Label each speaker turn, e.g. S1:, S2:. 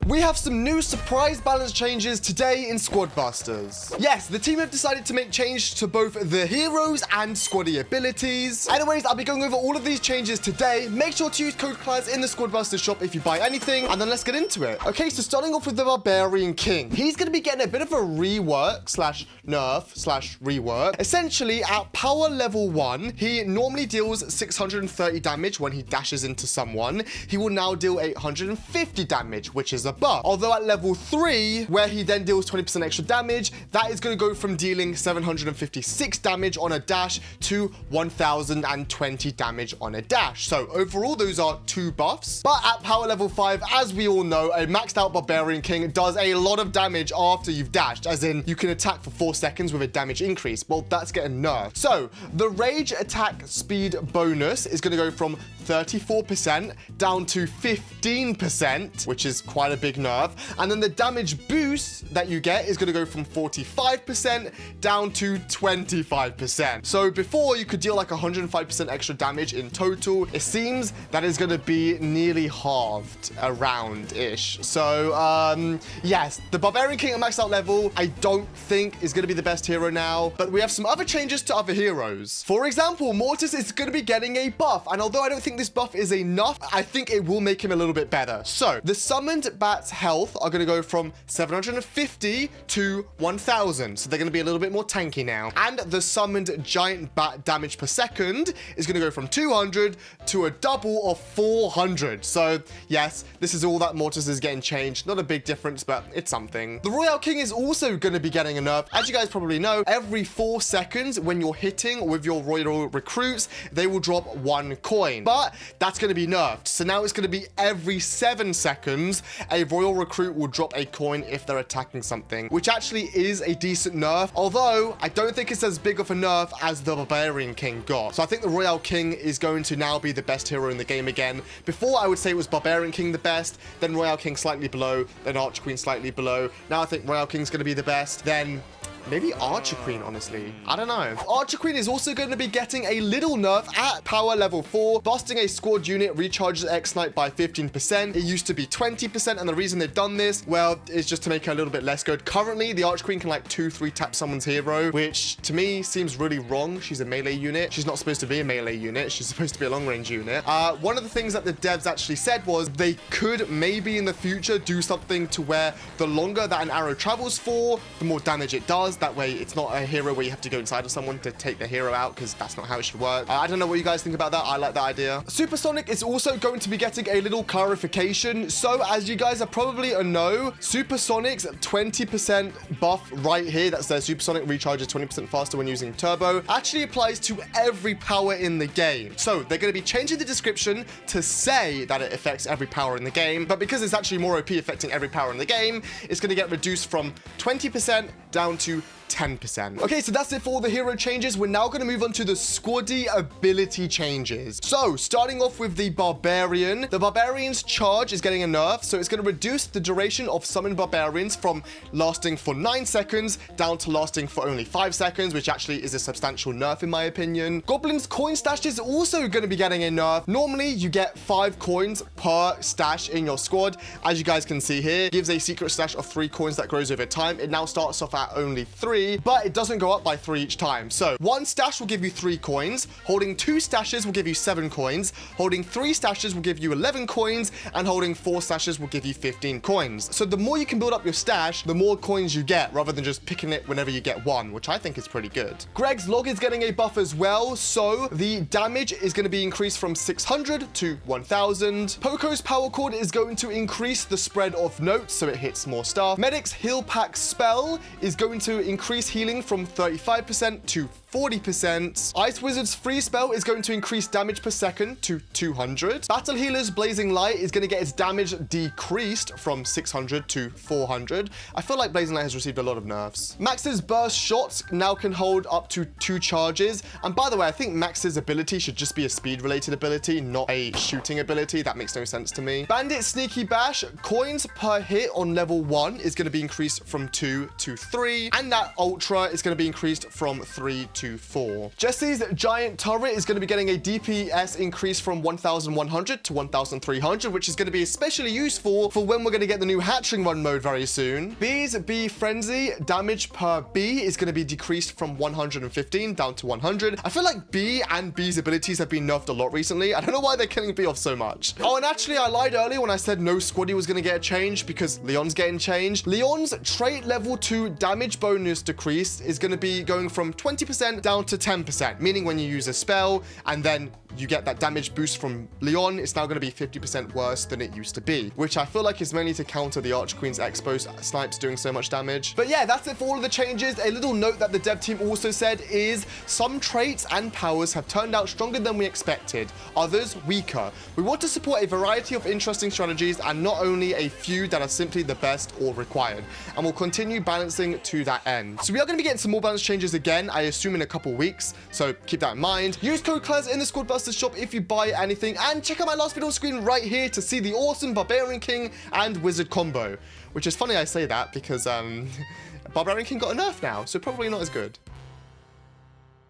S1: we have some new surprise balance changes today in Squad Busters. Yes, the team have decided to make change to both the heroes and squaddie abilities. Anyways, I'll be going over all of these changes today. Make sure to use code Claz in the Squad Busters shop if you buy anything, and then let's get into it. Okay, so starting off with the Barbarian King. He's going to be getting a bit of a rework slash nerf slash rework. Essentially, at power level 1, he normally deals 630 damage when he dashes into someone. He will now deal 850 damage, which is a buff. Although at level 3, where he then deals 20% extra damage, that is going to go from dealing 756 damage on a dash to 1020 damage on a dash. So overall, those are 2 buffs. But at power level 5, as we all know, a maxed out Barbarian King does a lot of damage after you've dashed, as in you can attack for 4 seconds with a damage increase. Well, that's getting nerfed. So the rage attack speed bonus is going to go from 34% down to 15%, which is quite a big nerf. And then the damage boost that you get is going to go from 45% down to 25%. So before you could deal like 105% extra damage in total, it seems that is going to be nearly halved around-ish. So yes, the Barbarian King at maxed out level, I don't think is going to be the best hero now, but we have some other changes to other heroes. For example, Mortis is going to be getting a buff, and although I don't think this buff is enough, I think it will make him a little bit better. So the summoned bats health are going to go from 750 to 1000, so they're going to be a little bit more tanky now. And the summoned giant bat damage per second is going to go from 200 to a double of 400. So yes, this is all that Mortis is getting changed. Not a big difference, but it's something. The Royale King is also going to be getting a nerf. As you guys probably know, every 4 seconds when you're hitting with your Royal recruits, they will drop 1 coin. But that's going to be nerfed. So now it's going to be every 7 seconds, a Royal recruit will drop a coin if they're attacking something, which actually is a decent nerf. Although I don't think it's as big of a nerf as the Barbarian King got. So I think the Royale King is going to now be the best hero in the game again. Before I would say it was Barbarian King the best, then Royale King slightly below, then Archer Queen slightly below. Now I think Royale King's going to be the best. Then maybe Archer Queen, honestly. I don't know. Archer Queen is also going to be getting a little nerf at power level 4. Busting a squad unit recharges X-Snipe by 15%. It used to be 20%, and the reason they've done this, well, is just to make her a little bit less good. Currently, the Archer Queen can like 2-3 tap someone's hero, which to me seems really wrong. She's a melee unit. She's not supposed to be a melee unit. She's supposed to be a long-range unit. One of the things that the devs actually said was they could maybe in the future do something to where the longer that an arrow travels for, the more damage it does. That way, it's not a hero where you have to go inside of someone to take the hero out, because that's not how it should work. I don't know what you guys think about that. I like that idea. Supersonic is also going to be getting a little clarification. So, as you guys are probably know, Supersonic's 20% buff right here, that's their Supersonic recharges 20% faster when using turbo, actually applies to every power in the game. So, they're going to be changing the description to say that it affects every power in the game, but because it's actually more OP affecting every power in the game, it's going to get reduced from 20% down to 10%. Okay, so that's it for all the hero changes. We're now going to move on to the squaddie ability changes. So, starting off with the Barbarian. The Barbarian's charge is getting a nerf, so it's going to reduce the duration of summoned Barbarians from lasting for 9 seconds down to lasting for only 5 seconds, which actually is a substantial nerf in my opinion. Goblin's coin stash is also going to be getting a nerf. Normally, you get 5 coins per stash in your squad. As you guys can see here, it gives a secret stash of 3 coins that grows over time. It now starts off at only 3. But it doesn't go up by 3 each time. So 1 stash will give you 3 coins, holding 2 stashes will give you 7 coins, holding 3 stashes will give you 11 coins, and holding 4 stashes will give you 15 coins. So the more you can build up your stash, the more coins you get, rather than just picking it whenever you get 1, which I think is pretty good. Greg's log is getting a buff as well, so the damage is going to be increased from 600 to 1000. Poco's power cord is going to increase the spread of notes, so it hits more stuff. Medic's heal pack spell is going to increase healing from 35% to 40%. Ice Wizard's free spell is going to increase damage per second to 200. Battle Healer's Blazing Light is going to get its damage decreased from 600 to 400. I feel like Blazing Light has received a lot of nerfs. Max's burst shots now can hold up to 2 charges. And by the way, I think Max's ability should just be a speed related ability, not a shooting ability. That makes no sense to me. Bandit Sneaky Bash, coins per hit on level 1 is going to be increased from 2 to 3. And that Ultra is going to be increased from 3 to to 4. Jesse's giant turret is going to be getting a DPS increase from 1,100 to 1,300, which is going to be especially useful for when we're going to get the new hatchling run mode very soon. B's bee frenzy damage per bee is going to be decreased from 115 down to 100. I feel like B and B's abilities have been nerfed a lot recently. I don't know why they're killing B off so much. Oh, and actually I lied earlier when I said no squaddie was going to get a change because Leon's getting changed. Leon's trait level 2 damage bonus decrease is going to be going from 20% down to 10%, meaning when you use a spell and then you get that damage boost from Leon, it's now going to be 50% worse than it used to be, which I feel like is mainly to counter the Archqueen's Expo snipes doing so much damage. But yeah, that's it for all of the changes. A little note that the dev team also said is some traits and powers have turned out stronger than we expected, others weaker. We want to support a variety of interesting strategies and not only a few that are simply the best or required, and we'll continue balancing to that end. So we are going to be getting some more balance changes again, I assume in a couple weeks, so keep that in mind. Use code Claz in the Squadbusters shop if you buy anything, and check out my last video on screen right here to see the awesome Barbarian King and Wizard combo, which is funny I say that because Barbarian King got a nerf now, so probably not as good.